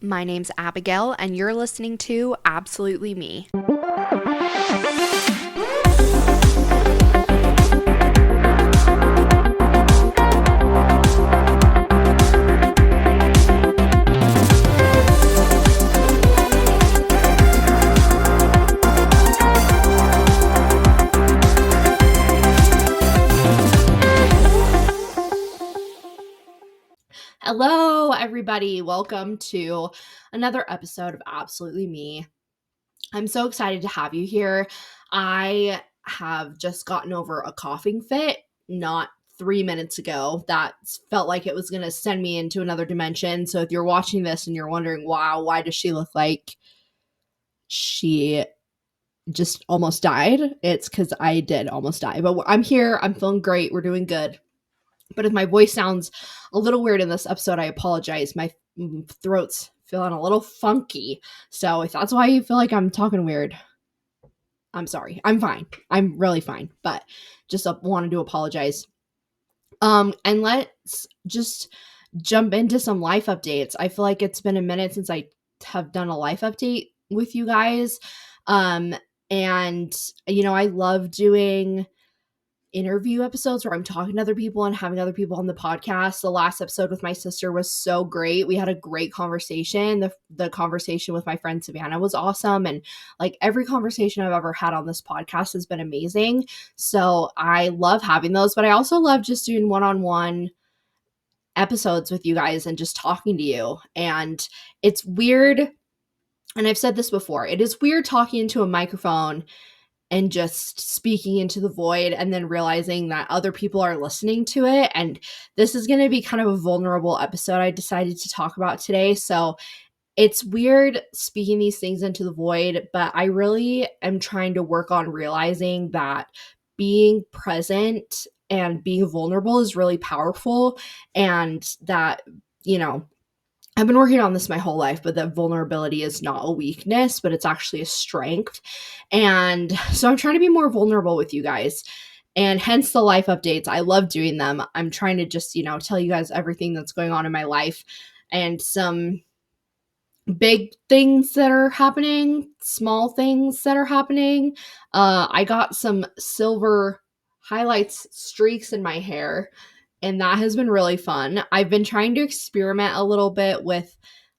My name's Abigail, and you're listening to Absolutely Me. Hello, everybody. Welcome to another episode of Absolutely Me. I'm so excited to have you here. I have just gotten over a coughing fit not 3 minutes ago that felt like it was going to send me into another dimension. So if you're watching this and you're wondering, wow, why does she look like she just almost died? It's because I did almost die. But I'm here. I'm feeling great. We're doing good. But if my voice sounds a little weird in this episode, I apologize. My throat's feeling a little funky. So if that's why you feel like I'm talking weird, I'm sorry. I'm fine. I'm really fine. But just wanted to apologize. And let's just jump into some life updates. I feel like it's been a minute since I have done a life update with you guys. And I love doing interview episodes where I'm talking to other people and having other people on the podcast. The last episode with my sister was so great. We had a great conversation. The conversation with my friend Savannah was awesome. And like every conversation I've ever had on this podcast has been amazing. So I love having those, but I also love just doing one-on-one episodes with you guys and just talking to you. And it's weird. And I've said this before. It is weird talking into a microphone and just speaking into the void and then realizing that other people are listening to it. And this is going to be kind of a vulnerable episode I decided to talk about today. So it's weird speaking these things into the void, but I really am trying to work on realizing that being present and being vulnerable is really powerful, and that, I've been working on this my whole life, but that vulnerability is not a weakness, but it's actually a strength. And so I'm trying to be more vulnerable with you guys, and hence the life updates. I love doing them. I'm trying to just, tell you guys everything that's going on in my life and some big things that are happening, small things that are happening. I got some silver highlights streaks in my hair, and that has been really fun. I've been trying to experiment a little bit with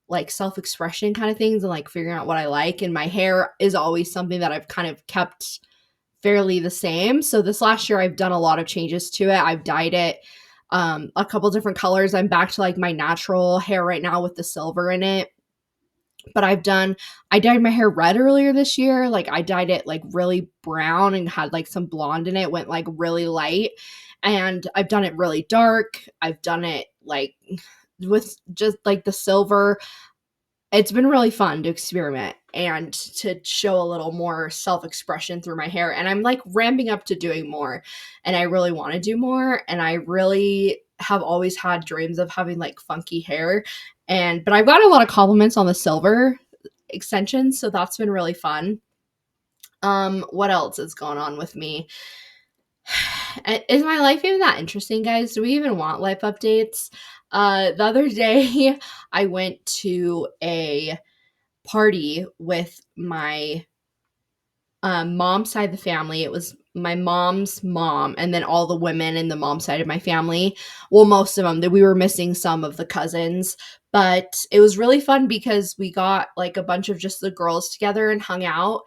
like self-expression kind of things and like figuring out what I like, and my hair is always something that I've kind of kept fairly the same. So this last year I've done a lot of changes to it. I've dyed it a couple different colors. I'm back to like my natural hair right now with the silver in it. But I dyed my hair red earlier this year. Like I dyed it like really brown and had like some blonde in it, went like really light. And I've done it really dark. I've done it like with just like the silver. It's been really fun to experiment and to show a little more self-expression through my hair. And I'm like ramping up to doing more. And I really want to do more. And I really have always had dreams of having like funky hair. But I've got a lot of compliments on the silver extensions, so that's been really fun. What else is going on with me? Is my life even that interesting, guys? Do we even want life updates? The other day, I went to a party with my mom's side of the family. It was my mom's mom and then all the women in the mom side of my family. Well, most of them. That we were missing some of the cousins, but it was really fun because we got like a bunch of just the girls together and hung out,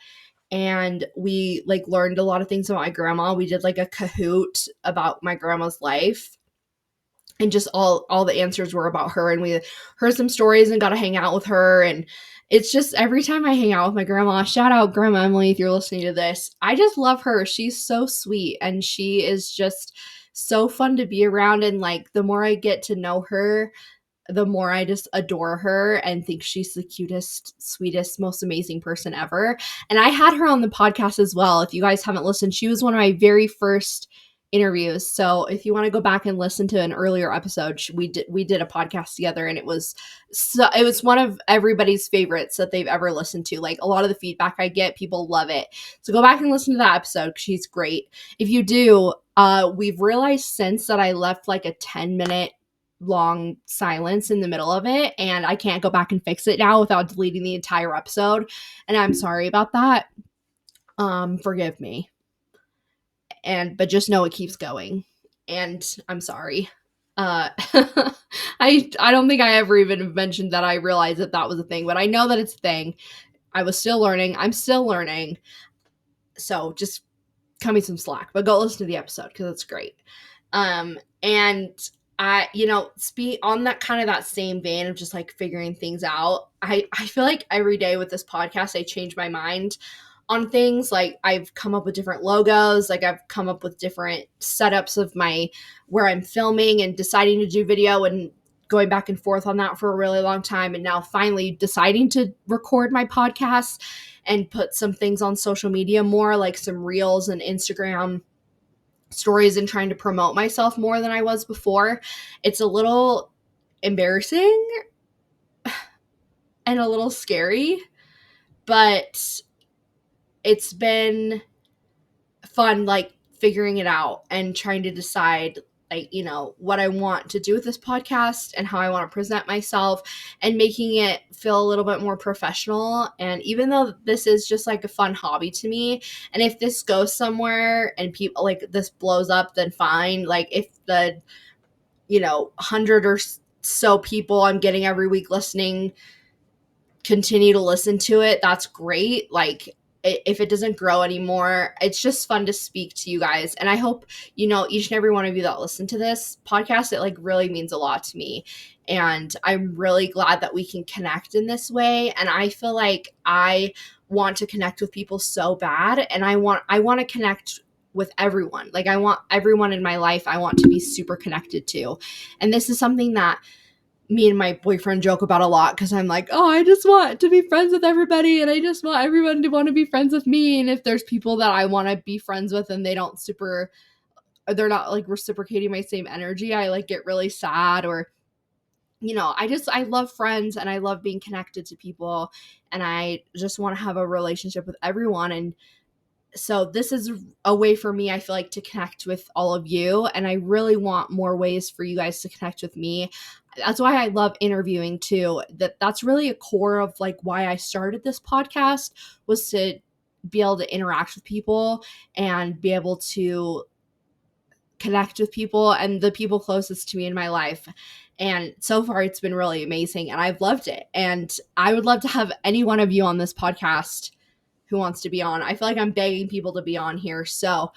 and we like learned a lot of things about my grandma. We did like a Kahoot about my grandma's life, and just all the answers were about her, and we heard some stories and got to hang out with her. And it's just every time I hang out with my grandma, shout out Grandma Emily if you're listening to this, I just love her. She's so sweet and she is just so fun to be around. And like the more I get to know her, the more I just adore her and think she's the cutest, sweetest, most amazing person ever. And I had her on the podcast as well. If you guys haven't listened, she was one of my very first interviews. So if you want to go back and listen to an earlier episode, we did a podcast together, and it was one of everybody's favorites that they've ever listened to. Like a lot of the feedback I get, people love it. So go back and listen to that episode. She's great. If you do, we've realized since that I left like a 10-minute long silence in the middle of it, and I can't go back and fix it now without deleting the entire episode. And I'm sorry about that. Forgive me. But just know it keeps going. And I'm sorry. I don't think I ever even mentioned that I realized that was a thing, but I know that it's a thing. I was still learning. I'm still learning. So just cut me some slack, but go listen to the episode because it's great. And I, speak on that kind of that same vein of just like figuring things out. I feel like every day with this podcast, I change my mind on things. Like I've come up with different logos, like I've come up with different setups of where I'm filming and deciding to do video and going back and forth on that for a really long time. And now finally deciding to record my podcast and put some things on social media more, like some reels and Instagram stories, and trying to promote myself more than I was before. It's a little embarrassing and a little scary, but it's been fun, like figuring it out and trying to decide like, what I want to do with this podcast and how I want to present myself and making it feel a little bit more professional. And even though this is just like a fun hobby to me, and if this goes somewhere and people like this blows up, then fine. Like if the 100 or so people I'm getting every week listening continue to listen to it, that's great. Like if it doesn't grow anymore, it's just fun to speak to you guys. And I hope, each and every one of you that listen to this podcast, it like really means a lot to me. And I'm really glad that we can connect in this way. And I feel like I want to connect with people so bad. And I want to connect with everyone. Like I want everyone in my life, I want to be super connected to. And this is something that me and my boyfriend joke about a lot, because I'm like, oh, I just want to be friends with everybody and I just want everyone to want to be friends with me. And if there's people that I want to be friends with and they're not like reciprocating my same energy, I like get really sad. Or I love friends and I love being connected to people, and I just want to have a relationship with everyone. And so this is a way for me, I feel like, to connect with all of you. And I really want more ways for you guys to connect with me. That's why I love interviewing too. That's really a core of like why I started this podcast, was to be able to interact with people and be able to connect with people and the people closest to me in my life. And so far it's been really amazing and I've loved it. And I would love to have any one of you on this podcast who wants to be on. I feel like I'm begging people to be on here. So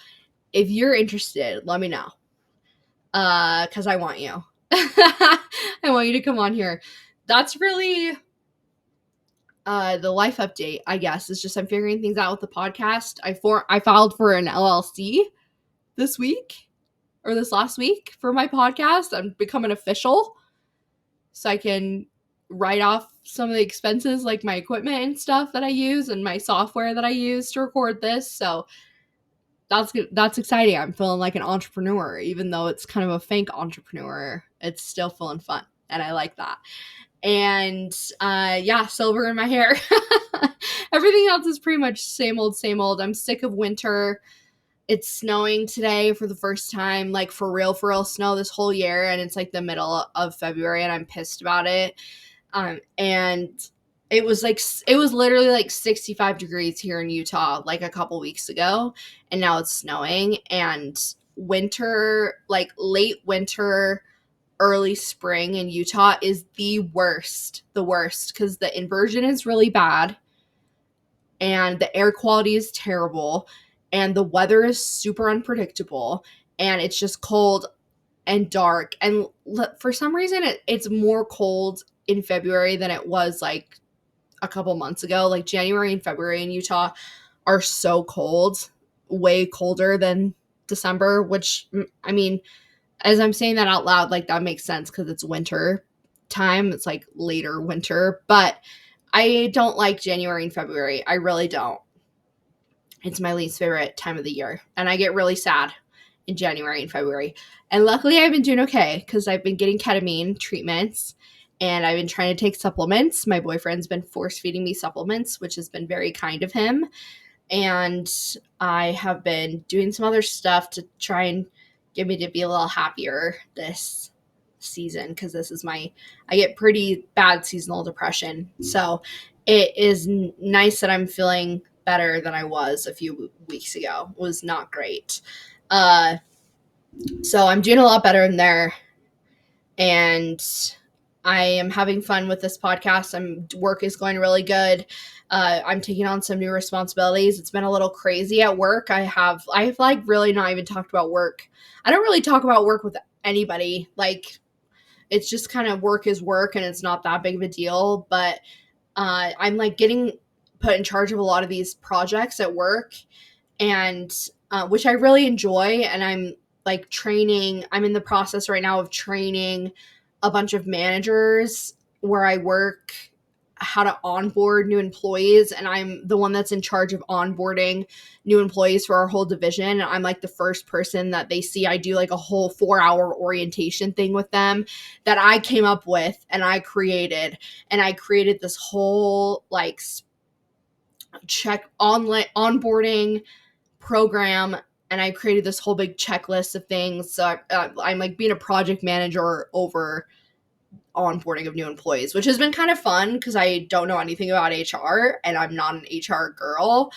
if you're interested, let me know. Because I want you. I want you to come on here. That's really the life update, I guess. It's just I'm figuring things out with the podcast. I filed for an LLC this week or this last week for my podcast. I'm becoming official so I can write off some of the expenses, like my equipment and stuff that I use and my software that I use to record this. So that's good. That's exciting. I'm feeling like an entrepreneur, even though it's kind of a fake entrepreneur. It's still feeling fun, and I like that. And silver in my hair. Everything else is pretty much same old, same old. I'm sick of winter. It's snowing today for the first time, like for real snow this whole year, and it's like the middle of February, and I'm pissed about it. And it was literally like 65 degrees here in Utah like a couple weeks ago, and now it's snowing. And winter, like late winter, early spring in Utah is the worst, because the inversion is really bad and the air quality is terrible and the weather is super unpredictable and it's just cold and dark. And for some reason it's more cold in February than it was like a couple months ago. Like January and February in Utah are so cold, way colder than December, which, I mean, as I'm saying that out loud, like that makes sense because it's winter time. It's like later winter, but I don't like January and February. I really don't. It's my least favorite time of the year, and I get really sad in January and February. And luckily I've been doing okay because I've been getting ketamine treatments and I've been trying to take supplements. My boyfriend's been force feeding me supplements, which has been very kind of him. And I have been doing some other stuff to try and get me to be a little happier this season because I get pretty bad seasonal depression. So it is nice that I'm feeling better than I was a few weeks ago. It was not great. So I'm doing a lot better in there. And I am having fun with this podcast. Work is going really good. I'm taking on some new responsibilities. It's been a little crazy at work. I've like really not even talked about work. I don't really talk about work with anybody. Like, it's just kind of work is work and it's not that big of a deal. But I'm like getting put in charge of a lot of these projects at work, and which I really enjoy. And I'm in the process right now of training a bunch of managers where I work how to onboard new employees, and I'm the one that's in charge of onboarding new employees for our whole division. And I'm like the first person that they see. I do like a whole 4-hour orientation thing with them that I came up with and I created this whole like check online onboarding program, and I created this whole big checklist of things. So I'm like being a project manager over onboarding of new employees, which has been kind of fun because I don't know anything about HR and I'm not an HR girl,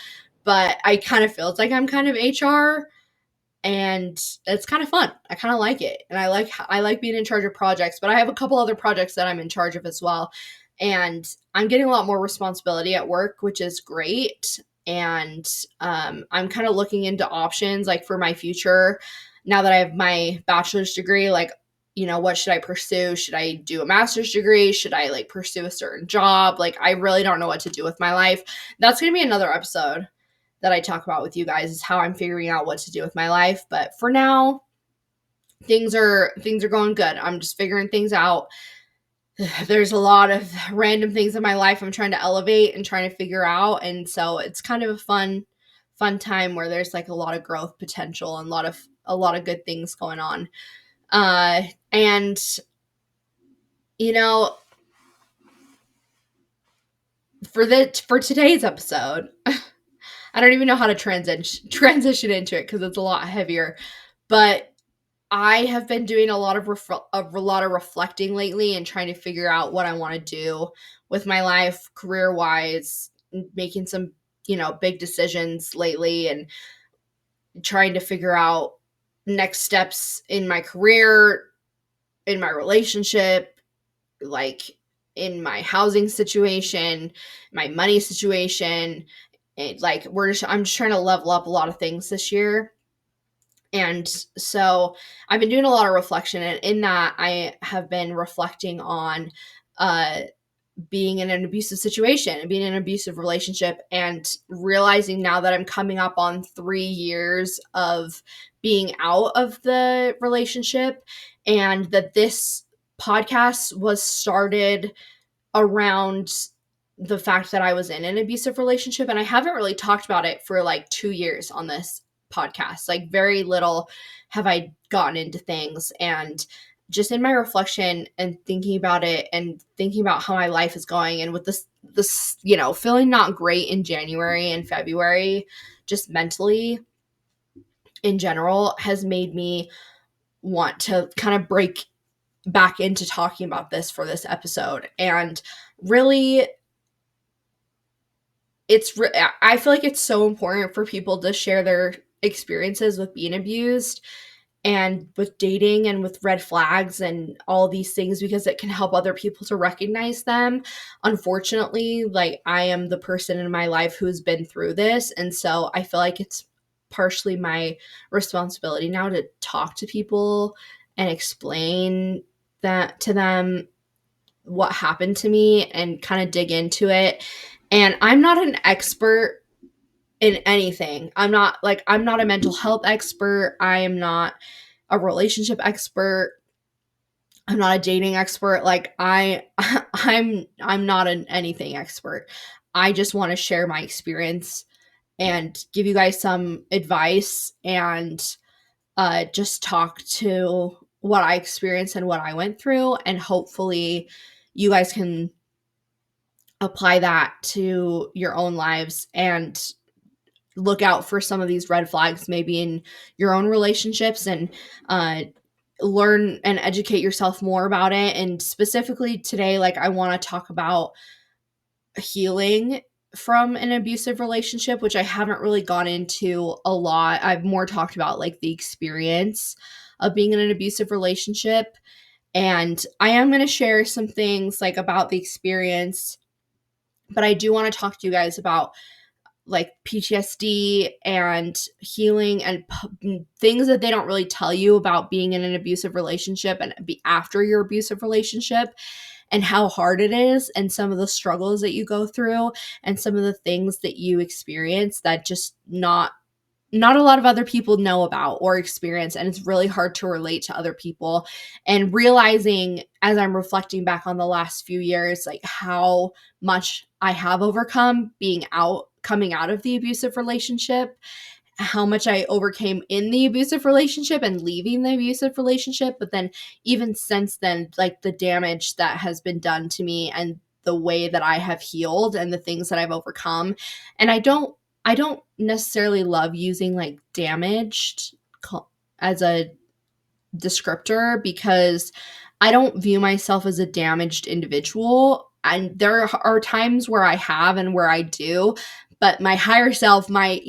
but I kind of feels like I'm kind of HR, and it's kind of fun. I kind of like it, and I like being in charge of projects. But I have a couple other projects that I'm in charge of as well, and I'm getting a lot more responsibility at work, which is great. And I'm kind of looking into options like for my future now that I have my bachelor's degree. Like, what should I pursue? Should I do a master's degree? Should I like pursue a certain job? Like, I really don't know what to do with my life. That's gonna be another episode that I talk about with you guys, is how I'm figuring out what to do with my life. But for now, things are going good. I'm just figuring things out. There's a lot of random things in my life I'm trying to elevate and trying to figure out, and so it's kind of a fun time where there's like a lot of growth potential and a lot of good things going on. And for today's episode, I don't even know how to transition into it because it's a lot heavier. But I have been doing a lot of reflecting lately and trying to figure out what I want to do with my life, career wise, making some big decisions lately, and trying to figure out next steps in my career, in my relationship, like in my housing situation, my money situation. And like I'm just trying to level up a lot of things this year. And so I've been doing a lot of reflection, and in that I have been reflecting on being in an abusive situation and being in an abusive relationship, and realizing now that I'm coming up on 3 years of being out of the relationship, and that this podcast was started around the fact that I was in an abusive relationship. And I haven't really talked about it for like 2 years on this podcast. Like, very little have I gotten into things. And just in my reflection and thinking about it and thinking about how my life is going, and with this feeling not great in January and February, just mentally in general, has made me want to kind of break back into talking about this for this episode. And really, I feel like it's so important for people to share their experiences with being abused and with dating and with red flags and all these things, because it can help other people to recognize them. Unfortunately, like, I am the person in my life who's been through this, and so I feel like it's partially my responsibility now to talk to people and explain that to them, what happened to me, and kind of dig into it. And I'm not an expert in anything. I'm not a mental health expert. I am not a relationship expert. I'm not a dating expert. Like, I'm not an anything expert. I just want to share my experience and give you guys some advice, and just talk to what I experienced and what I went through, and hopefully you guys can apply that to your own lives and look out for some of these red flags maybe in your own relationships, and learn and educate yourself more about it. And specifically today, like, I want to talk about healing from an abusive relationship, which I haven't really gone into a lot. I've more talked about like the experience of being in an abusive relationship. And I am going to share some things like about the experience, but I do want to talk to you guys about like PTSD and healing and things that they don't really tell you about being in an abusive relationship and be after your abusive relationship, and how hard it is, and some of the struggles that you go through, and some of the things that you experience that just not a lot of other people know about or experience, and it's really hard to relate to other people. And realizing as I'm reflecting back on the last few years, like how much I have overcome coming out of the abusive relationship, how much I overcame in the abusive relationship and leaving the abusive relationship, but then even since then, like the damage that has been done to me and the way that I have healed and the things that I've overcome. And I don't necessarily love using like damaged as a descriptor, because I don't view myself as a damaged individual. And there are times where I have and where I do, but my higher self, my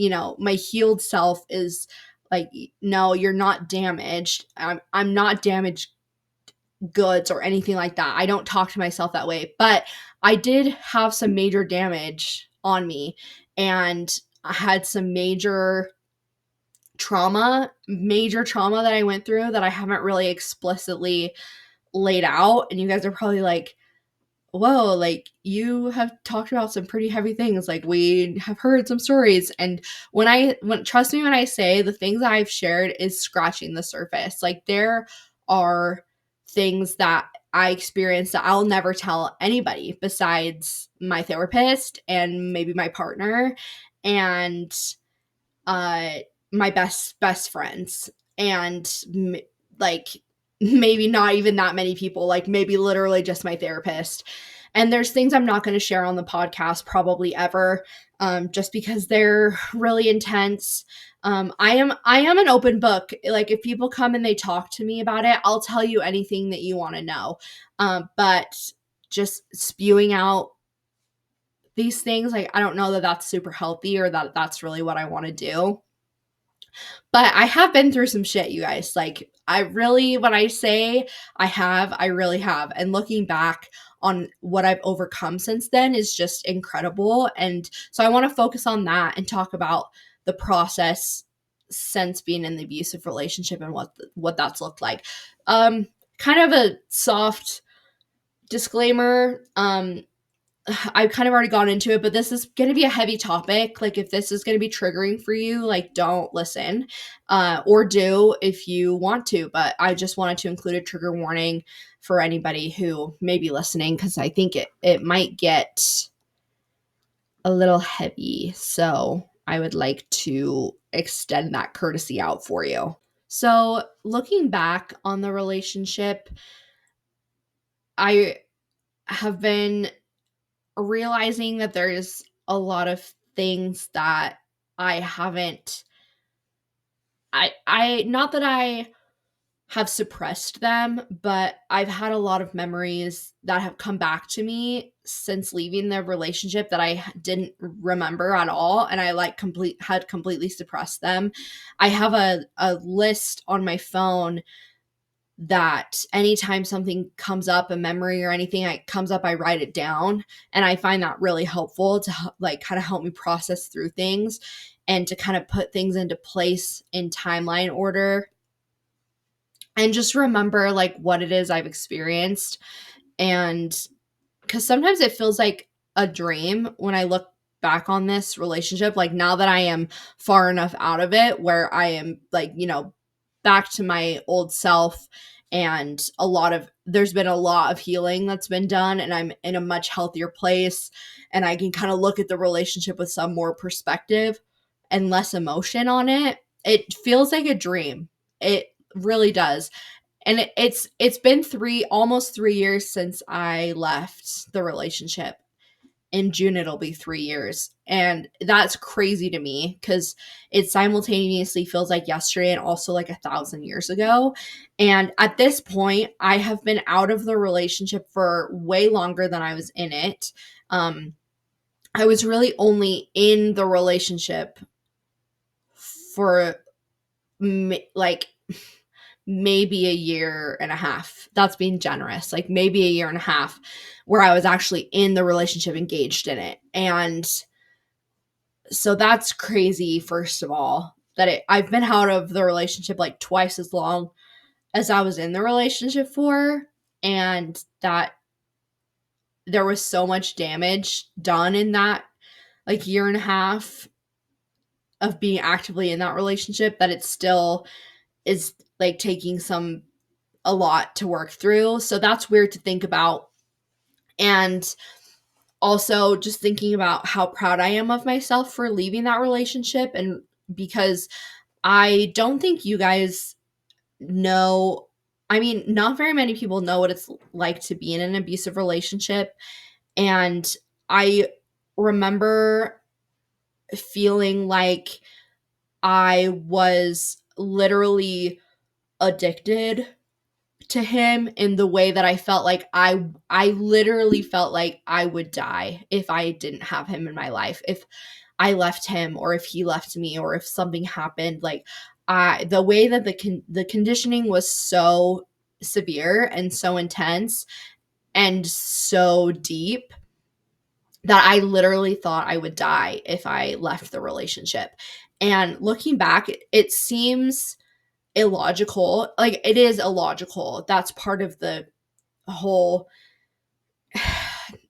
healed self is like, no, you're not damaged. I'm not damaged goods or anything like that. I don't talk to myself that way, but I did have some major damage on me, and I had some major trauma that I went through that I haven't really explicitly laid out. And you guys are probably like, whoa, like you have talked about some pretty heavy things. Like we have heard some stories. And trust me when I say the things I've shared is scratching the surface. Like there are things that I experienced that I'll never tell anybody besides my therapist and maybe my partner and uh my best friends, and like maybe not even that many people, like maybe literally just my therapist. And there's things I'm not going to share on the podcast probably ever, just because they're really intense. I am an open book. Like if people come and they talk to me about it, I'll tell you anything that you want to know. But just spewing out these things, like I don't know that that's super healthy or that that's really what I want to do. But I have been through some shit, you guys. Like, when I say I really have. And looking back on what I've overcome since then is just incredible. And so I want to focus on that and talk about the process since being in the abusive relationship and what that's looked like. Kind of a soft disclaimer. I've kind of already gone into it, but this is going to be a heavy topic. Like, if this is going to be triggering for you, like, don't listen, or do if you want to. But I just wanted to include a trigger warning for anybody who may be listening, because I think it might get a little heavy. So I would like to extend that courtesy out for you. So looking back on the relationship, I have been realizing that there's a lot of things that I haven't I not that I have suppressed them, but I've had a lot of memories that have come back to me since leaving the relationship that I didn't remember at all, and I like had completely suppressed them. I have a list on my phone that anytime something comes up, a memory or anything that comes up, I write it down. And I find that really helpful to like kind of help me process through things and to kind of put things into place in timeline order and just remember like what it is I've experienced. And because sometimes it feels like a dream when I look back on this relationship, like now that I am far enough out of it where I am like, back to my old self, and there's been a lot of healing that's been done, and I'm in a much healthier place, and I can kind of look at the relationship with some more perspective and less emotion on it. It feels like a dream. It really does. And it's been almost 3 years since I left the relationship. in June it'll be 3 years. And that's crazy to me because it simultaneously feels like yesterday and also like 1,000 years ago. And at this point, I have been out of the relationship for way longer than I was in it. I was really only in the relationship for like maybe a year and a half. That's being generous. Like maybe a year and a half where I was actually in the relationship, engaged in it. And so that's crazy, first of all, that I've been out of the relationship like twice as long as I was in the relationship for, and that there was so much damage done in that like year and a half of being actively in that relationship that it still is like taking a lot to work through. So that's weird to think about. And also just thinking about how proud I am of myself for leaving that relationship, and because I don't think you guys know, I mean, not very many people know what it's like to be in an abusive relationship. And I remember feeling like I was literally addicted to him in the way that I felt like I literally felt like I would die if I didn't have him in my life. If I left him, or if he left me, or if something happened, like the way that the conditioning was so severe and so intense and so deep that I literally thought I would die if I left the relationship. And looking back, it seems illogical. Like it is illogical. That's part of the whole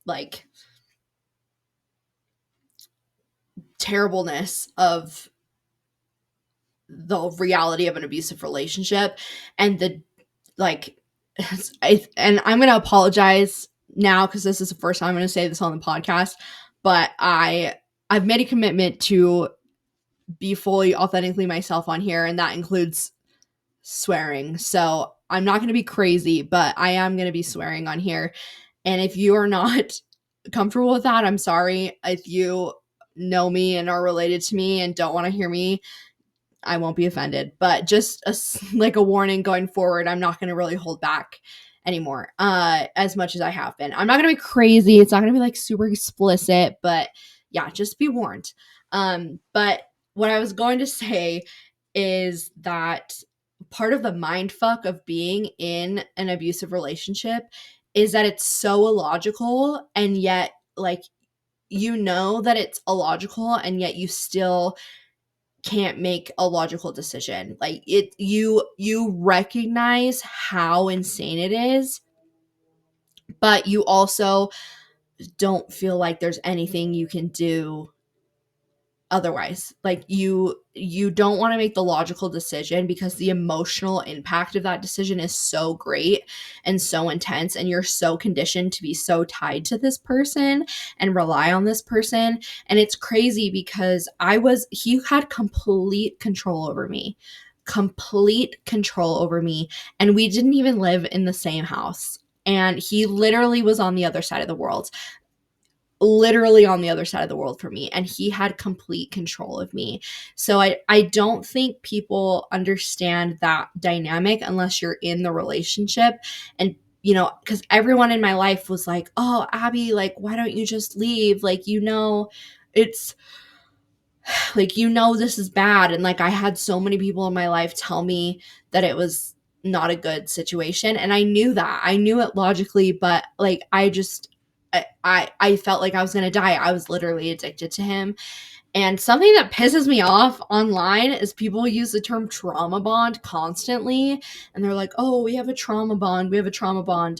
like terribleness of the reality of an abusive relationship. And the like and I'm gonna apologize now because this is the first time I'm gonna say this on the podcast, but I've made a commitment to be fully authentically myself on here, and that includes swearing. So I'm not going to be crazy, but I am going to be swearing on here. And if you are not comfortable with that, I'm sorry. If you know me and are related to me and don't want to hear me, I won't be offended. But just like a warning going forward, I'm not going to really hold back anymore as much as I have been. I'm not going to be crazy. It's not going to be like super explicit, but yeah, just be warned. But what I was going to say is that part of the mind fuck of being in an abusive relationship is that it's so illogical, and yet like you know that it's illogical, and yet you still can't make a logical decision. Like you recognize how insane it is, but you also don't feel like there's anything you can do otherwise. Like you don't want to make the logical decision because the emotional impact of that decision is so great and so intense, and you're so conditioned to be so tied to this person and rely on this person. And it's crazy because he had complete control over me, and we didn't even live in the same house, and he literally was on the other side of the world, for me, and he had complete control of me. So I don't think people understand that dynamic unless you're in the relationship. And because everyone in my life was like, oh, Abby, like, why don't you just leave? Like, it's like, this is bad. And like I had so many people in my life tell me that it was not a good situation, and I knew it logically, but like I felt like I was gonna die. I was literally addicted to him. And something that pisses me off online is people use the term trauma bond constantly. And they're like, oh, we have a trauma bond.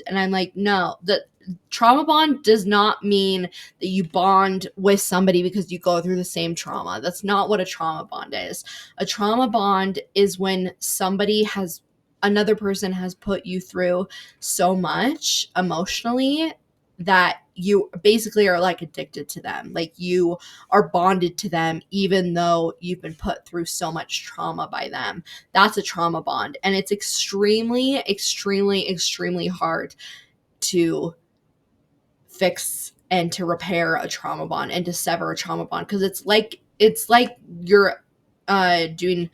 And I'm like, no, the trauma bond does not mean that you bond with somebody because you go through the same trauma. That's not what a trauma bond is. A trauma bond is when another person has put you through so much emotionally that you basically are like addicted to them. Like you are bonded to them even though you've been put through so much trauma by them. That's a trauma bond. And it's extremely, extremely, extremely hard to fix and to repair a trauma bond and to sever a trauma bond, because it's like you're doing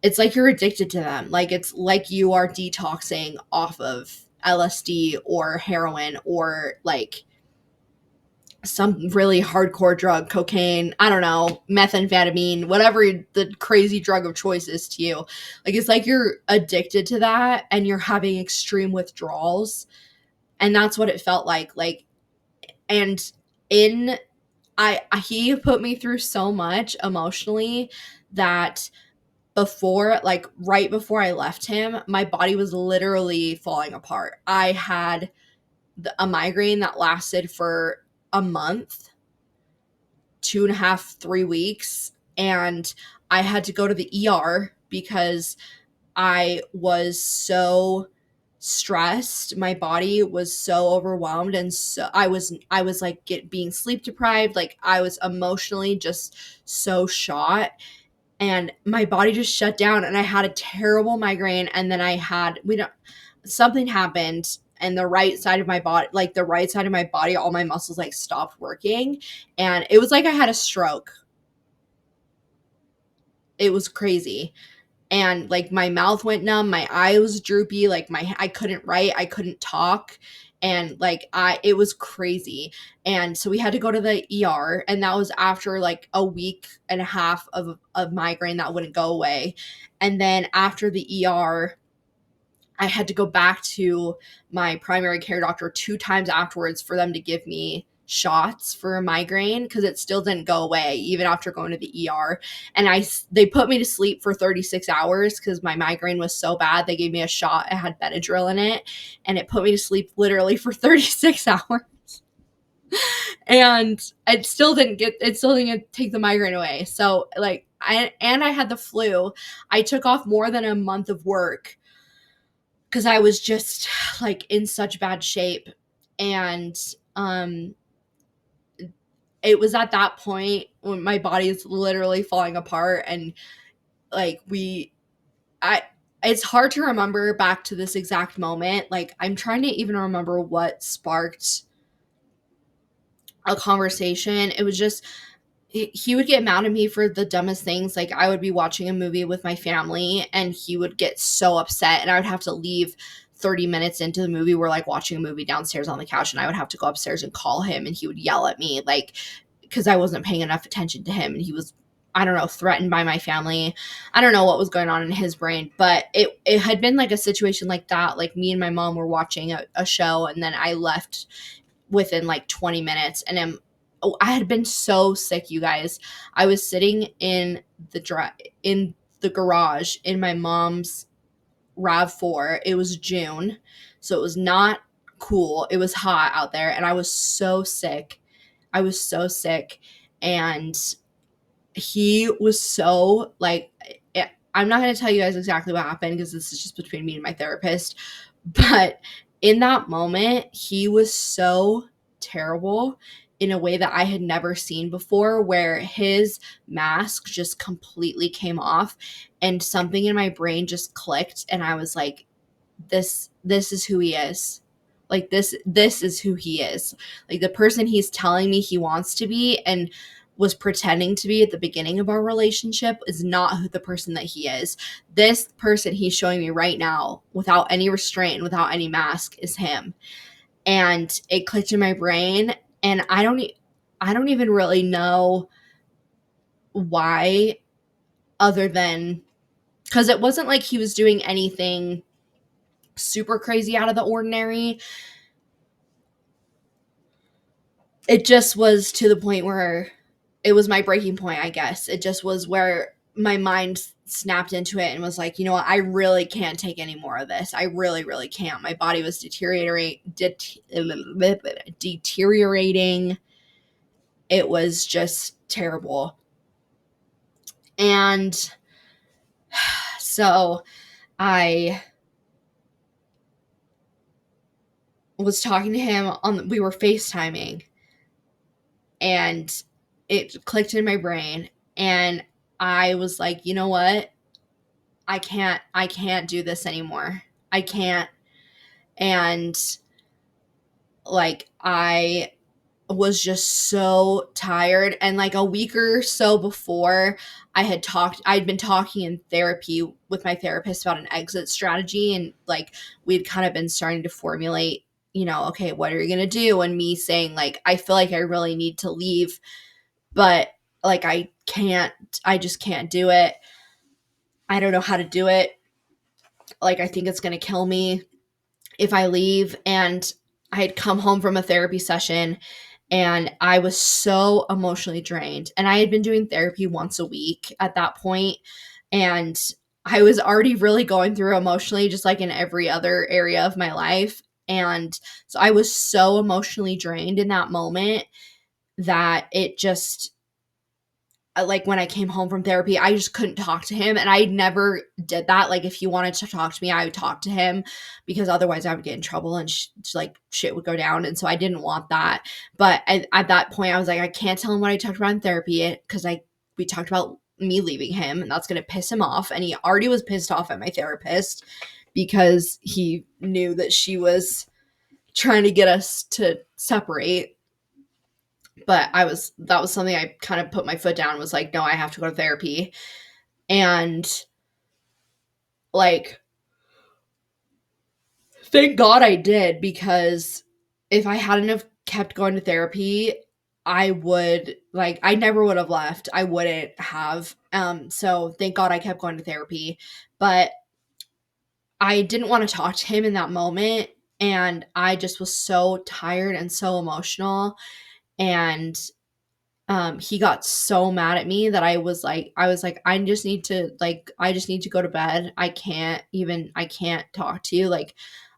it's like you're addicted to them. Like it's like you are detoxing off of LSD or heroin or like some really hardcore drug, cocaine, I don't know, methamphetamine, whatever the crazy drug of choice is to you. Like it's like you're addicted to that and you're having extreme withdrawals. And that's what it felt like. Like, and in he put me through so much emotionally that right before I left him, my body was literally falling apart. I had a migraine that lasted for a month, 2.5, 3 weeks, and I had to go to the ER because I was so stressed. My body was so overwhelmed, and so I was like being sleep deprived. Like I was emotionally just so shot, and my body just shut down, and I had a terrible migraine. And then something happened, and the right side of my body, all my muscles like stopped working, and it was like I had a stroke. It was crazy. And like my mouth went numb, my eye was droopy, like I couldn't write, I couldn't talk, and like it was crazy. And so we had to go to the ER, and that was after like a week and a half of migraine that wouldn't go away. And then after the ER, I had to go back to my primary care doctor 2 times afterwards for them to give me shots for a migraine, because it still didn't go away even after going to the ER. And they put me to sleep for 36 hours because my migraine was so bad. They gave me a shot. It had Benadryl in it, and it put me to sleep literally for 36 hours. And it still didn't take the migraine away. So like I had the flu. I took off more than a month of work because I was just like in such bad shape. And it was at that point when my body is literally falling apart, and like I it's hard to remember back to this exact moment. Like I'm trying to even remember what sparked a conversation. It was just he would get mad at me for the dumbest things. Like I would be watching a movie with my family, and he would get so upset, and I would have to leave 30 minutes into the movie. We're like watching a movie downstairs on the couch, and I would have to go upstairs and call him, and he would yell at me like because I wasn't paying enough attention to him, and he was, I don't know, threatened by my family. I don't know what was going on in his brain, but it had been like a situation like that. Like me and my mom were watching a show, and then I left within like 20 minutes, and I had been so sick, you guys. I was sitting in in the garage in my mom's RAV4. It was June, so it was not cool. It was hot out there, and I was so sick. I was so sick, and he was so like, I'm not going to tell you guys exactly what happened because this is just between me and my therapist, but in that moment, he was so terrible in a way that I had never seen before, where his mask just completely came off and something in my brain just clicked, and I was like, this is who he is. Like this is who he is. Like the person he's telling me he wants to be and was pretending to be at the beginning of our relationship is not the person that he is. This person he's showing me right now without any restraint, without any mask, is him. And it clicked in my brain, and I don't even really know why, other than because it wasn't like he was doing anything super crazy out of the ordinary. It just was to the point where it was my breaking point, I guess. It just was where my mind snapped into it and was like, you know what, I really can't take any more of this. I really, really can't. My body was deteriorating. It was just terrible. And so I was talking to him we were FaceTiming, and it clicked in my brain, and I was like, you know what? I can't do this anymore. I can't. And like was just so tired. And like a week or so before, I'd been talking in therapy with my therapist about an exit strategy. And like, we'd kind of been starting to formulate, okay, what are you going to do? And me saying, like, I feel like I really need to leave, but like, I just can't do it. I don't know how to do it. Like, I think it's going to kill me if I leave. And I had come home from a therapy session and I was so emotionally drained. And I had been doing therapy once a week at that point, and I was already really going through emotionally, just like in every other area of my life. And so I was so emotionally drained in that moment that it just, like when I came home from therapy, I just couldn't talk to him. And I never did that. Like if he wanted to talk to me, I would talk to him, because otherwise I would get in trouble and like shit would go down. And so I didn't want that. But at that point, I was like, I can't tell him what I talked about in therapy, because we talked about me leaving him, and that's going to piss him off. And he already was pissed off at my therapist because he knew that she was trying to get us to separate. But that was something I kind of put my foot down, was like, no, I have to go to therapy. And like, thank God I did, because if I hadn't have kept going to therapy, I never would have left. I wouldn't have. So thank God I kept going to therapy. But I didn't want to talk to him in that moment. And I just was so tired and so emotional. And he got so mad at me that I was like, I just need to go to bed. I can't talk to you. Like,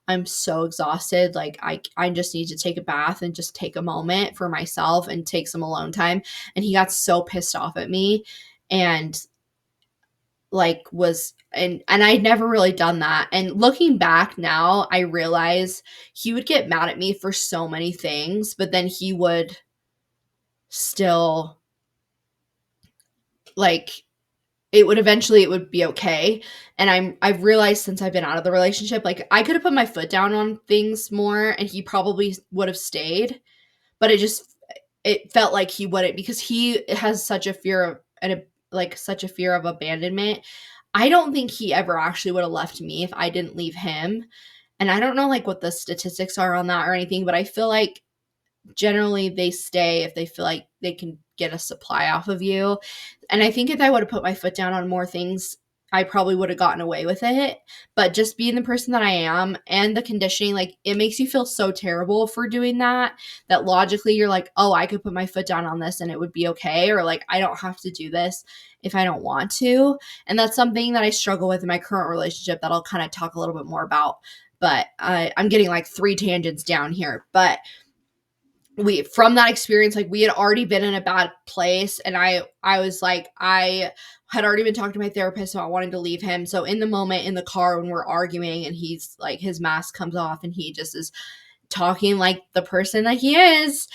I'm so exhausted. Like, I just need to take a bath and just take a moment for myself and take some alone time. And he got so pissed off at me, and like and I'd never really done that. And looking back now, I realize he would get mad at me for so many things, but then he would still, like, it would be okay. And I've realized since I've been out of the relationship, like, I could have put my foot down on things more and he probably would have stayed, but it felt like he wouldn't, because he has such a fear of, such a fear of abandonment. I don't think he ever actually would have left me if I didn't leave him. And I don't know like what the statistics are on that or anything, but I feel like generally they stay if they feel like they can get a supply off of you. And I think if I would have put my foot down on more things, I probably would have gotten away with it. But just being the person that I am and the conditioning, like, it makes you feel so terrible for doing that, that logically you're like, oh, I could put my foot down on this and it would be okay. Or like, I don't have to do this if I don't want to. And that's something that I struggle with in my current relationship that I'll kind of talk a little bit more about. But I'm getting like 3 tangents down here. But from that experience, like, we had already been in a bad place, and I was like, I had already been talking to my therapist about wanting to leave him. So in the moment in the car when we're arguing, and he's like, his mask comes off and he just is talking like the person that he is,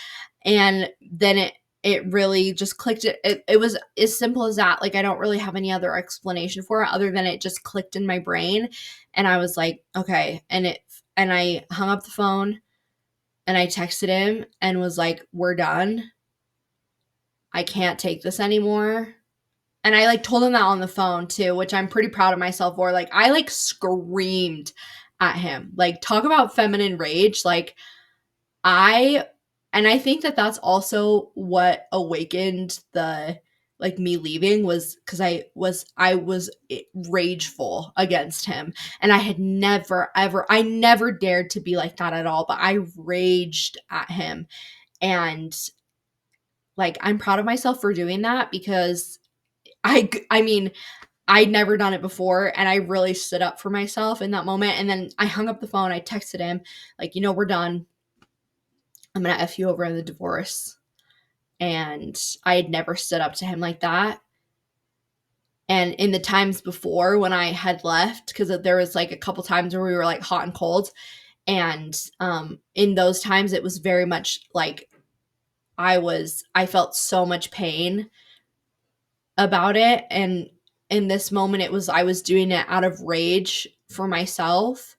and then it really just clicked. It was as simple as that. Like, I don't really have any other explanation for it other than it just clicked in my brain, and I was like, okay. And I hung up the phone. And I texted him and was like, we're done. I can't take this anymore. And I like told him that on the phone too, which I'm pretty proud of myself for. Like, I like screamed at him. Like, talk about feminine rage. Like, and I think that that's also what awakened the, like, me leaving, was because I was rageful against him. And I had I never dared to be like that at all, but I raged at him. And like, I'm proud of myself for doing that, because I mean, I'd never done it before, and I really stood up for myself in that moment. And then I hung up the phone. I texted him like, we're done. I'm gonna F you over in the divorce. And I had never stood up to him like that. And in the times before when I had left, because there was like a couple times where we were like hot and cold, and in those times it was very much like I felt so much pain about it. And in this moment, I was doing it out of rage for myself.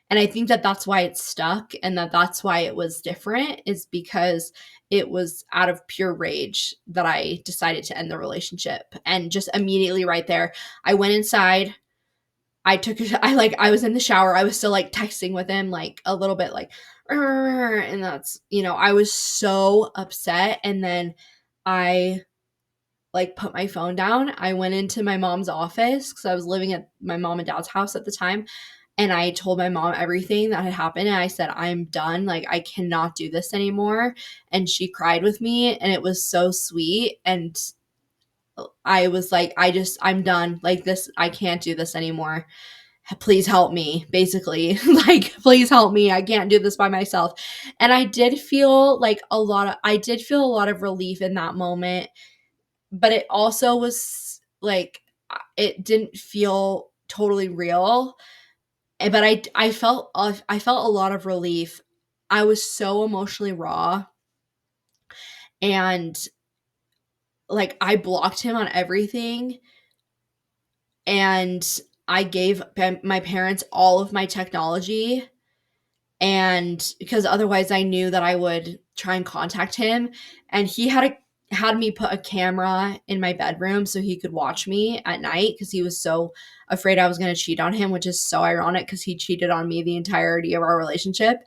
And I think that that's why it stuck, and that's why it was different, is because it was out of pure rage that I decided to end the relationship. And just immediately right there, I went inside. I was in the shower. I was still like texting with him, like a little bit like, and that's, I was so upset. And then I like put my phone down. I went into my mom's office because I was living at my mom and dad's house at the time. And I told my mom everything that had happened. And I said, I'm done. Like, I cannot do this anymore. And she cried with me. And it was so sweet. And I was like, I'm done. Like, this, I can't do this anymore. Please help me, basically. Like, please help me. I can't do this by myself. And I did feel a lot of relief in that moment. But it also was like, it didn't feel totally real. But I felt a lot of relief. I was so emotionally raw, and like I blocked him on everything, and I gave my parents all of my technology, and because otherwise I knew that I would try and contact him, and he had me put a camera in my bedroom so he could watch me at night because he was so afraid I was going to cheat on him, which is so ironic because he cheated on me the entirety of our relationship.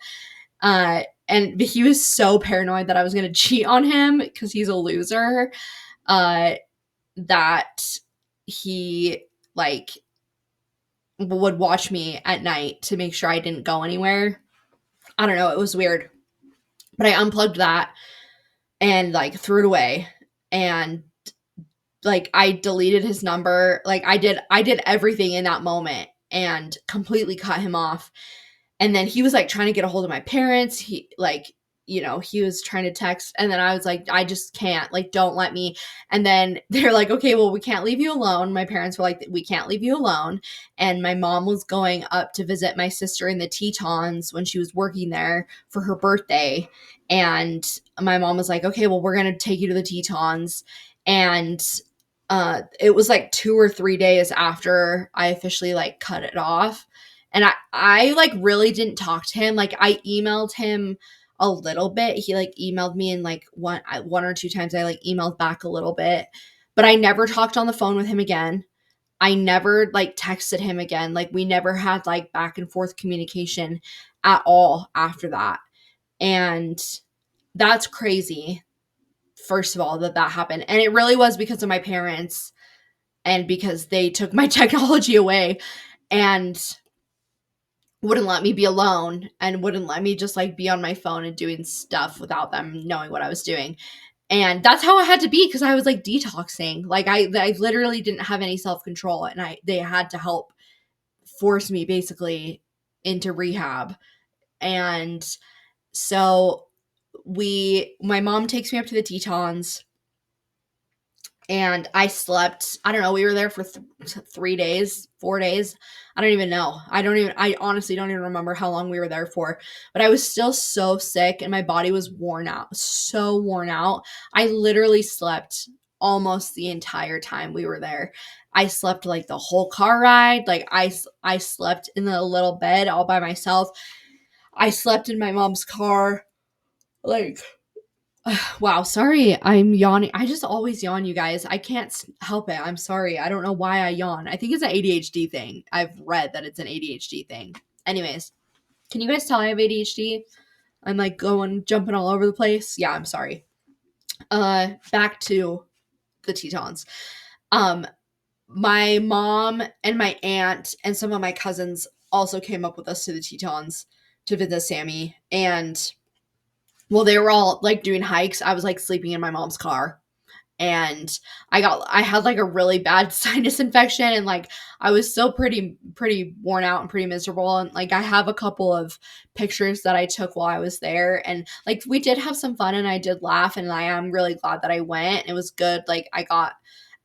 And he was so paranoid that I was going to cheat on him because he's a loser, that he like would watch me at night to make sure I didn't go anywhere. I don't know. It was weird, but I unplugged that and like threw it away. And like I deleted his number. Like I did everything in that moment and completely cut him off. And then he was like trying to get a hold of my parents. He was trying to text. And then I was like, I just can't, like, don't let me. And then they're like, okay, well, we can't leave you alone. My parents were like, we can't leave you alone. And my mom was going up to visit my sister in the Tetons when she was working there for her birthday. And my mom was like, okay, well, we're going to take you to the Tetons. And it was like 2 or 3 days after I officially like cut it off. And I like really didn't talk to him. Like I emailed him a little bit. He like emailed me, and like one or two times I like emailed back a little bit, but I never talked on the phone with him again. I never like texted him again. Like we never had like back and forth communication at all after that. And that's crazy. First of all, that happened. And it really was because of my parents and because they took my technology away and wouldn't let me be alone and wouldn't let me just like be on my phone and doing stuff without them knowing what I was doing. And that's how I had to be because I was like detoxing. Like I literally didn't have any self-control, and they had to help force me basically into rehab. And so my mom takes me up to the Tetons, and I slept. I don't know. We were there for 3 days, 4 days. I don't even know. I honestly don't even remember how long we were there for. But I was still so sick and my body was worn out, so worn out. I literally slept almost the entire time we were there. I slept like the whole car ride. Like I slept in the little bed all by myself. I slept in my mom's car. Like, wow, sorry, I'm yawning. I just always yawn, you guys. I can't help it. I'm sorry. I don't know why I yawn. I think it's an ADHD thing. I've read that it's an ADHD thing. Anyways, can you guys tell I have ADHD? I'm like jumping all over the place. Yeah, I'm sorry. Back to the Tetons. Um, my mom and my aunt and some of my cousins also came up with us to the Tetons to visit Sammy. And well, they were all like doing hikes. I was like sleeping in my mom's car, and I had like a really bad sinus infection, and like I was still pretty worn out and pretty miserable. And like I have a couple of pictures that I took while I was there, and like we did have some fun and I did laugh, and I am really glad that I went. It was good. Like I got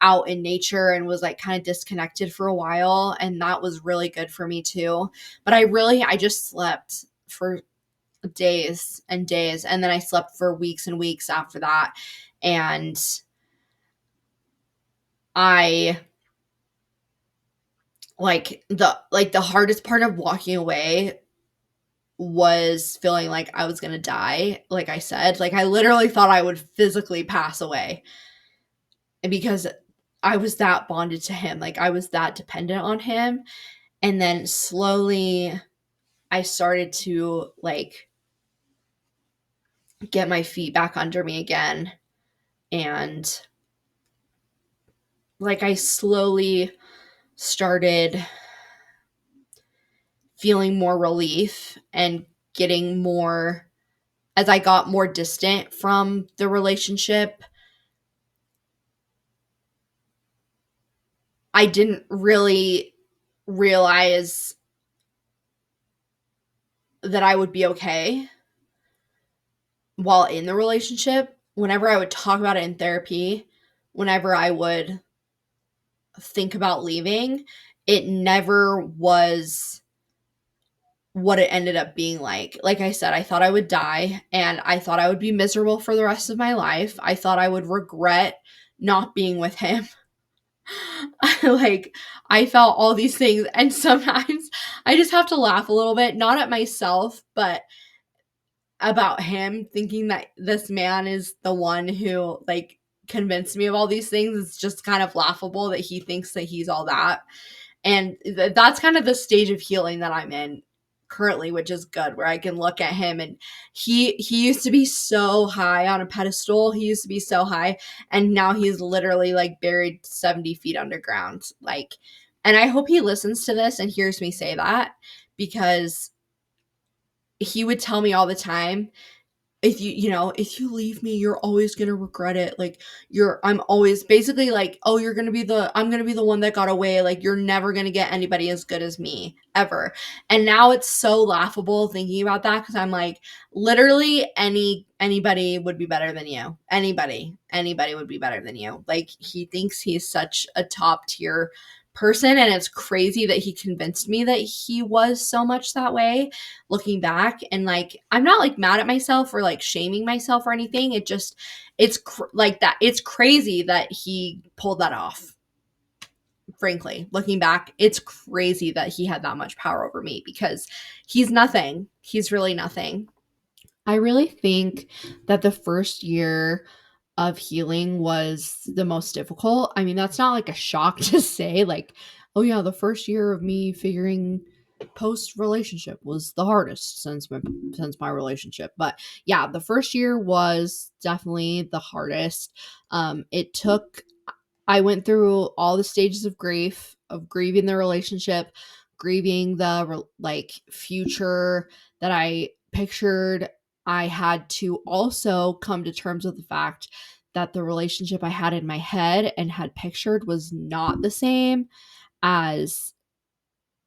out in nature and was like kind of disconnected for a while, and that was really good for me too. But I just slept for days and days, and then I slept for weeks and weeks after that. And I the hardest part of walking away was feeling like I was gonna die. Like I said, like I literally thought I would physically pass away, and because I was that bonded to him, like I was that dependent on him. And then slowly I started to like get my feet back under me again, and like I slowly started feeling more relief and getting more, as I got more distant from the relationship. I didn't really realize that I would be okay while in the relationship. Whenever I would talk about it in therapy, whenever I would think about leaving, it never was what it ended up being like. Like I said, I thought I would die, and I thought I would be miserable for the rest of my life. I thought I would regret not being with him. Like, I felt all these things, and sometimes I just have to laugh a little bit, not at myself, but about him, thinking that this man is the one who like convinced me of all these things. It's just kind of laughable that he thinks that he's all that. And that's kind of the stage of healing that I'm in currently, which is good, where I can look at him, and he used to be so high on a pedestal. He used to be so high, and now he's literally like buried 70 feet underground. Like, and I hope he listens to this and hears me say that, because he would tell me all the time, if if you leave me, you're always going to regret it. Like, I'm always basically like, oh, I'm going to be the one that got away. Like, you're never going to get anybody as good as me ever. And now it's so laughable thinking about that, because I'm like, literally anybody would be better than you. Anybody would be better than you. Like, he thinks he's such a top tier person, and it's crazy that he convinced me that he was so much that way, looking back. And like, I'm not like mad at myself or like shaming myself or anything. Like that, it's crazy that he pulled that off. Frankly, looking back, it's crazy that he had that much power over me, because he's nothing. He's really nothing. I really think that the first year of healing was the most difficult. I mean, that's not like a shock to say, like, oh yeah, the first year of me figuring post relationship was the hardest since my relationship. But yeah, the first year was definitely the hardest. It took I went through all the stages of grief, of grieving the relationship, grieving the like future that I pictured. I had to also come to terms with the fact that the relationship I had in my head and had pictured was not the same as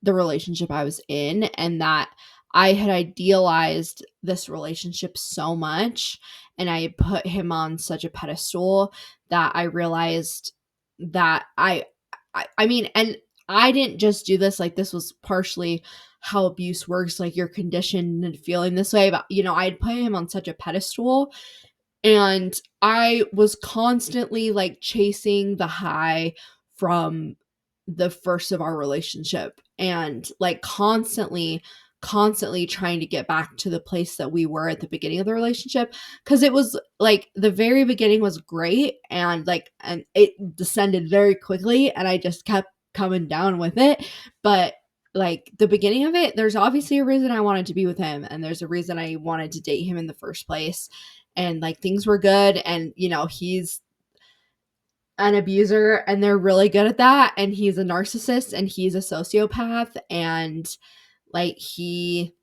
the relationship I was in, and that I had idealized this relationship so much, and I had put him on such a pedestal, that I realized that I mean, and I didn't just do this, like this was partially how abuse works, like you're conditioned and feeling this way, but I had put him on such a pedestal, and I was constantly like chasing the high from the first of our relationship, and like constantly trying to get back to the place that we were at the beginning of the relationship, because it was like the very beginning was great, and it descended very quickly, and I just kept coming down with it. But like the beginning of it, there's obviously a reason I wanted to be with him, and there's a reason I wanted to date him in the first place, and like things were good, and he's an abuser, and they're really good at that, and he's a narcissist, and he's a sociopath, and like he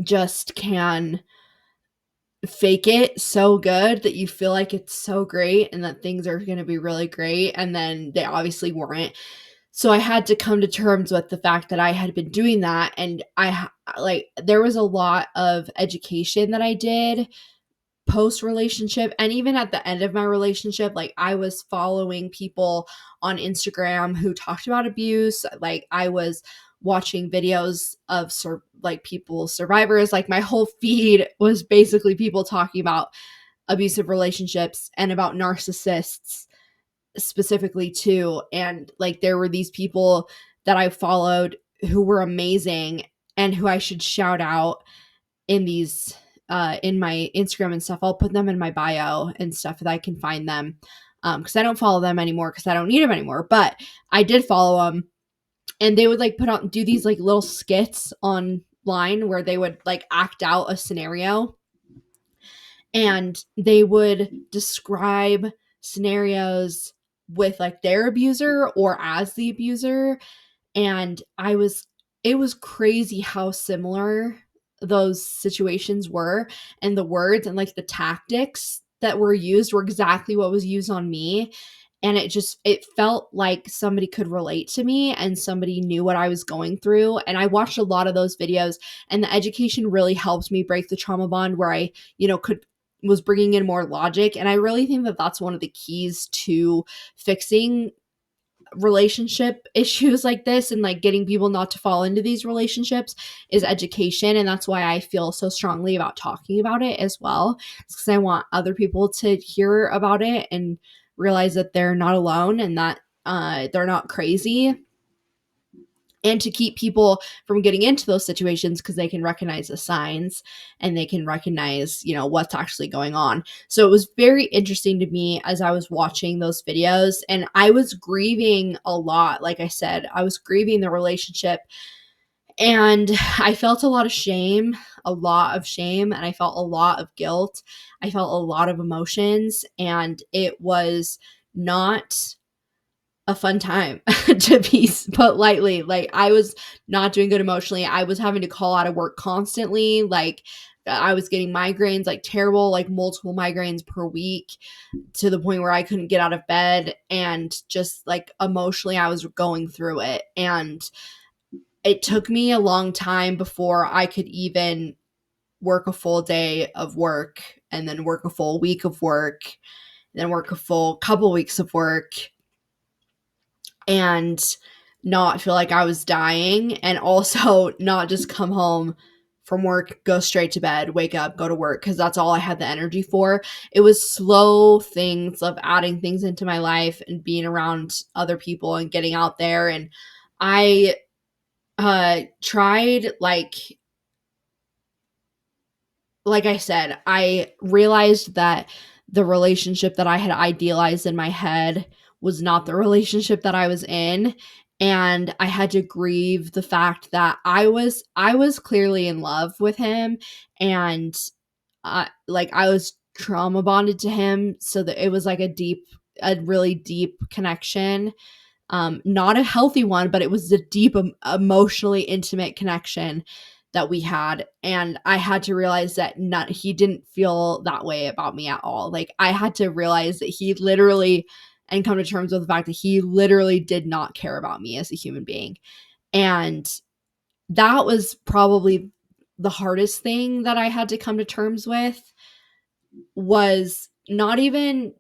just can fake it so good that you feel like it's so great and that things are going to be really great, and then they obviously weren't. So I had to come to terms with the fact that I had been doing that, and there was a lot of education that I did post relationship, and even at the end of my relationship. Like, I was following people on Instagram who talked about abuse. Like, I was watching videos of people survivors. Like, my whole feed was basically people talking about abusive relationships and about narcissists specifically too. And like, there were these people that I followed who were amazing, and who I should shout out in these in my Instagram and stuff. I'll put them in my bio and stuff that I can find them, because I don't follow them anymore because I don't need them anymore. But I did follow them, and they would like do these like little skits online where they would like act out a scenario, and they would describe scenarios with like their abuser or as the abuser. And it was crazy how similar those situations were, and the words and like the tactics that were used were exactly what was used on me. And it felt like somebody could relate to me and somebody knew what I was going through. And I watched a lot of those videos, and the education really helped me break the trauma bond where I, could was bringing in more logic. And I really think that that's one of the keys to fixing relationship issues like this, and like getting people not to fall into these relationships, is education. And that's why I feel so strongly about talking about it as well, because I want other people to hear about it and realize that they're not alone, and that they're not crazy, and to keep people from getting into those situations because they can recognize the signs and they can recognize, what's actually going on. So it was very interesting to me as I was watching those videos, and I was grieving a lot. Like I said, I was grieving the relationship, and I felt a lot of shame, and I felt a lot of guilt. I felt a lot of emotions, and it was not a fun time to be put lightly. Like, I was not doing good emotionally. I was having to call out of work constantly. Like, I was getting migraines, like terrible, like multiple migraines per week, to the point where I couldn't get out of bed, and just like emotionally I was going through it. And it took me a long time before I could even work a full day of work, and then work a full week of work, then work a full couple weeks of work, and not feel like I was dying, and also not just come home from work, go straight to bed, wake up, go to work, because that's all I had the energy for. It was slow things of adding things into my life and being around other people and getting out there. And I tried, like I said, I realized that the relationship that I had idealized in my head was not the relationship that I was in. And I had to grieve the fact that I was clearly in love with him, and I was trauma bonded to him, so that it was like a really deep connection. Not a healthy one, but it was a deep, emotionally intimate connection that we had. And I had to realize that he didn't feel that way about me at all. Like, I had to realize that he literally, and come to terms with the fact that he literally did not care about me as a human being. And that was probably the hardest thing that I had to come to terms with, was not even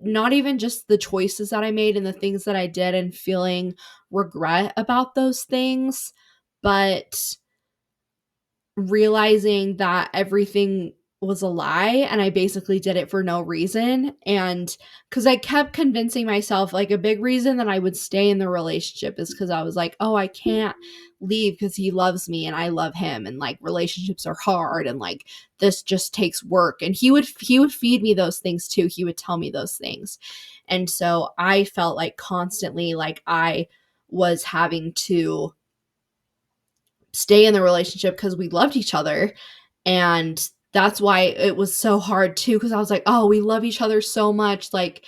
just the choices that I made and the things that I did and feeling regret about those things, but realizing that everything was a lie and I basically did it for no reason. And because I kept convincing myself, like, a big reason that I would stay in the relationship is because I was like, oh, I can't leave because he loves me and I love him, and like relationships are hard, and like this just takes work. And he would feed me those things too. He would tell me those things. And so I felt like constantly like I was having to stay in the relationship because we loved each other. And that's why it was so hard too, because I was like, oh, we love each other so much. Like,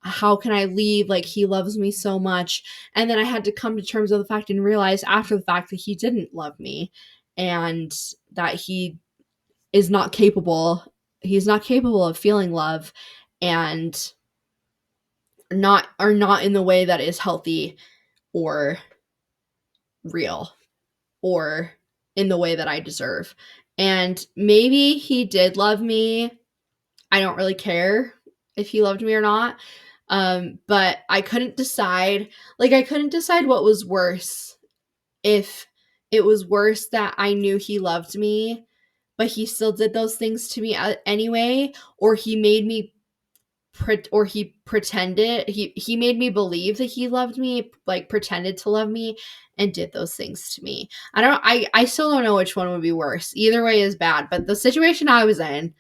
how can I leave? Like, he loves me so much. And then I had to come to terms with the fact and realize after the fact that he didn't love me, and that is not capable. He's not capable of feeling love, and not in the way that is healthy or real, or in the way that I deserve. And maybe he did love me. I don't really care if he loved me or not. But I couldn't decide. Like, I couldn't decide what was worse. If it was worse that I knew he loved me, but he still did those things to me anyway, or he made me he pretended, he made me believe that he loved me, like pretended to love me, and did those things to me. I still don't know which one would be worse. Either way is bad, but the situation I was in,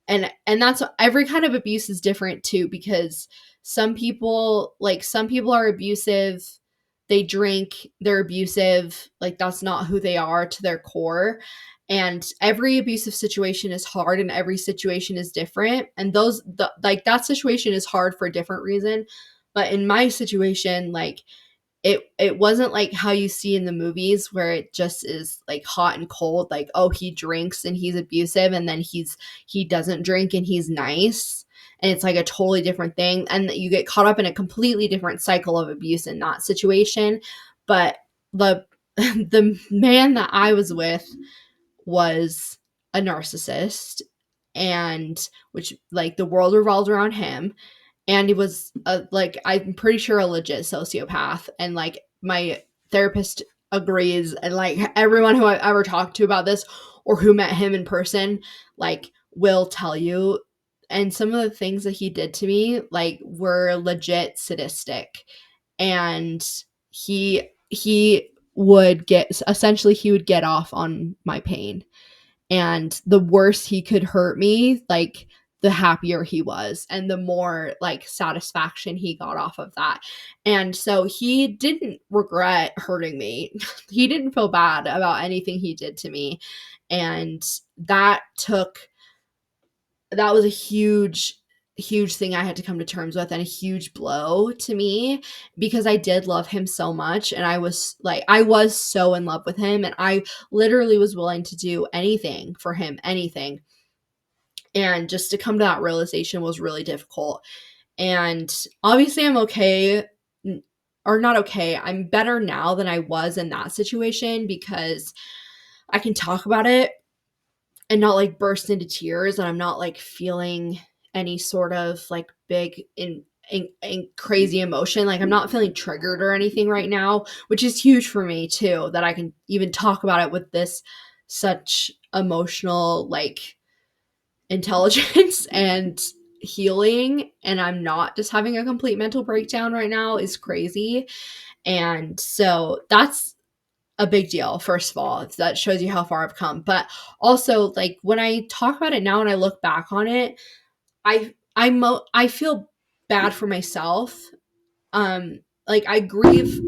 and that's, every kind of abuse is different too, because some people are abusive, they drink, they're abusive, like that's not who they are to their core. And every abusive situation is hard, and every situation is different, and like that situation is hard for a different reason. But in my situation, like it wasn't like how you see in the movies where it just is like hot and cold, like, oh, he drinks and he's abusive, and then he doesn't drink and he's nice, and it's like a totally different thing, and you get caught up in a completely different cycle of abuse in that situation. But the the man that I was with was a narcissist, and which, like, the world revolved around him, and he was like, I'm pretty sure a legit sociopath, and like my therapist agrees, and like everyone who I've ever talked to about this or who met him in person, like, will tell you. And some of the things that he did to me, like, were legit sadistic. And he would get, essentially he would get off on my pain, and the worse he could hurt me, like, the happier he was, and the more like satisfaction he got off of that. And so he didn't regret hurting me. He didn't feel bad about anything he did to me. And that was a huge thing I had to come to terms with, and a huge blow to me, because I did love him so much, and I was so in love with him, and I literally was willing to do anything for him, anything. And just to come to that realization was really difficult. And obviously I'm okay, or not okay, I'm better now than I was in that situation, because I can talk about it and not like burst into tears, and I'm not like feeling any sort of like big in crazy emotion. Like, I'm not feeling triggered or anything right now, which is huge for me too, that I can even talk about it with this such emotional like intelligence and healing, and I'm not just having a complete mental breakdown right now, is crazy. And so that's a big deal. First of all, that shows you how far I've come. But also, like, when I talk about it now and I look back on it, I feel bad for myself. Like, I grieve.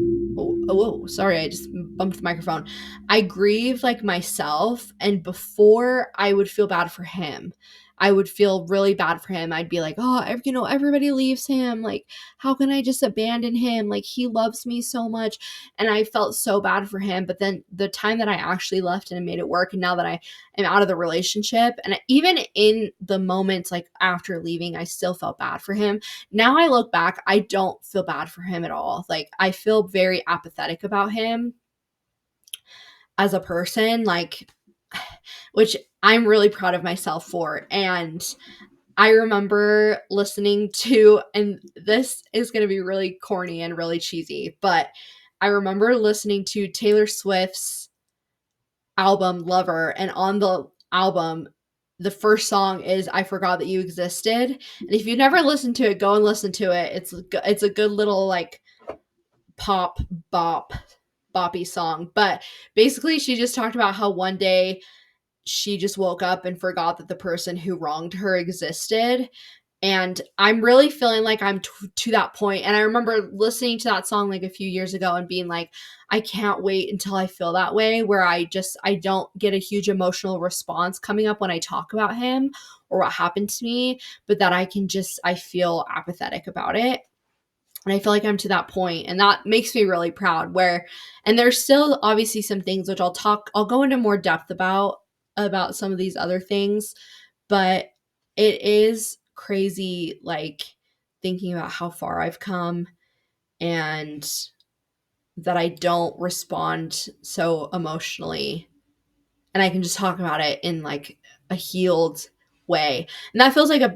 Oh, sorry, I just bumped the microphone. I grieve like myself, and before I would feel bad for him. I would feel really bad for him. I'd be like, oh, everybody leaves him. Like, how can I just abandon him? Like, he loves me so much. And I felt so bad for him. But then the time that I actually left and made it work, and now that I am out of the relationship, and even in the moments like after leaving, I still felt bad for him. Now I look back, I don't feel bad for him at all. Like, I feel very apathetic about him as a person, like, which I'm really proud of myself for. And I remember listening to, and this is going to be really corny and really cheesy, but I remember listening to Taylor Swift's album Lover, and on the album, the first song is I Forgot That You Existed. And if you've never listened to it, go and listen to it. It's a good little like pop boppy song. But basically she just talked about how one day she just woke up and forgot that the person who wronged her existed. And I'm really feeling like I'm to that point. And I remember listening to that song like a few years ago and being like, I can't wait until I feel that way, where I don't get a huge emotional response coming up when I talk about him or what happened to me, but that I feel apathetic about it. And I feel like I'm to that point, and that makes me really proud. And there's still obviously some things which I'll go into more depth about some of these other things, but it is crazy, like, thinking about how far I've come, and that I don't respond so emotionally, and I can just talk about it in like a healed way. And that feels like a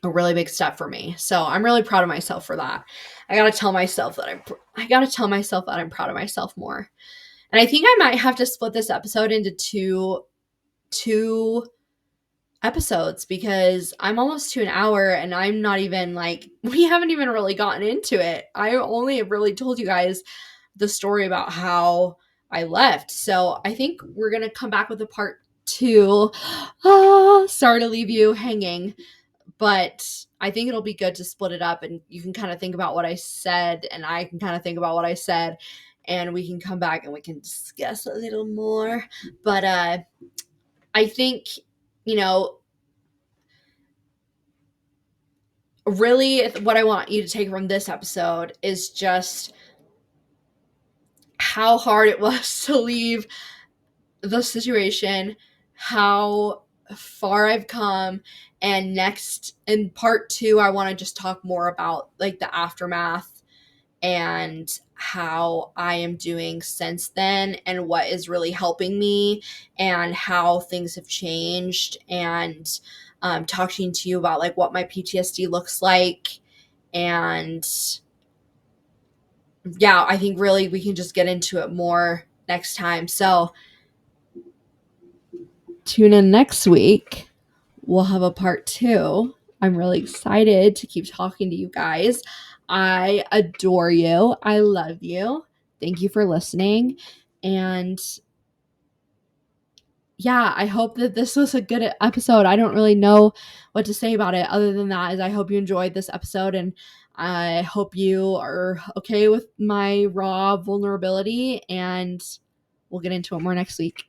really big step for me. So I'm really proud of myself for that. I got to tell myself that I'm proud of myself more. And I think I might have to split this episode into two episodes because I'm almost to an hour and I'm not even we haven't even really gotten into it. I only have really told you guys the story about how I left. So I think we're going to come back with a part 2. Sorry to leave you hanging, but I think it'll be good to split it up and you can kind of think about what I said and I can kind of think about what I said and we can come back and we can discuss a little more. But I think, really what I want you to take from this episode is just how hard it was to leave the situation, how far I've come, and next in part 2 I want to just talk more about the aftermath and how I am doing since then and what is really helping me and how things have changed, and talking to you about what my PTSD looks like. And yeah, I think really we can just get into it more next time. So tune in next week. We'll have a part 2. I'm really excited to keep talking to you guys. I adore you. I love you. Thank you for listening. And yeah, I hope that this was a good episode. I don't really know what to say about it other than that is I hope you enjoyed this episode and I hope you are okay with my raw vulnerability, and we'll get into it more next week.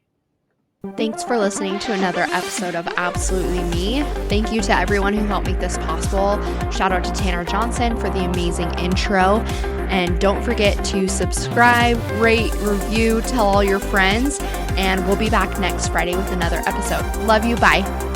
Thanks for listening to another episode of Absolutely Me. Thank you to everyone who helped make this possible. Shout out to Tanner Johnson for the amazing intro. And don't forget to subscribe, rate, review, tell all your friends. And we'll be back next Friday with another episode. Love you. Bye.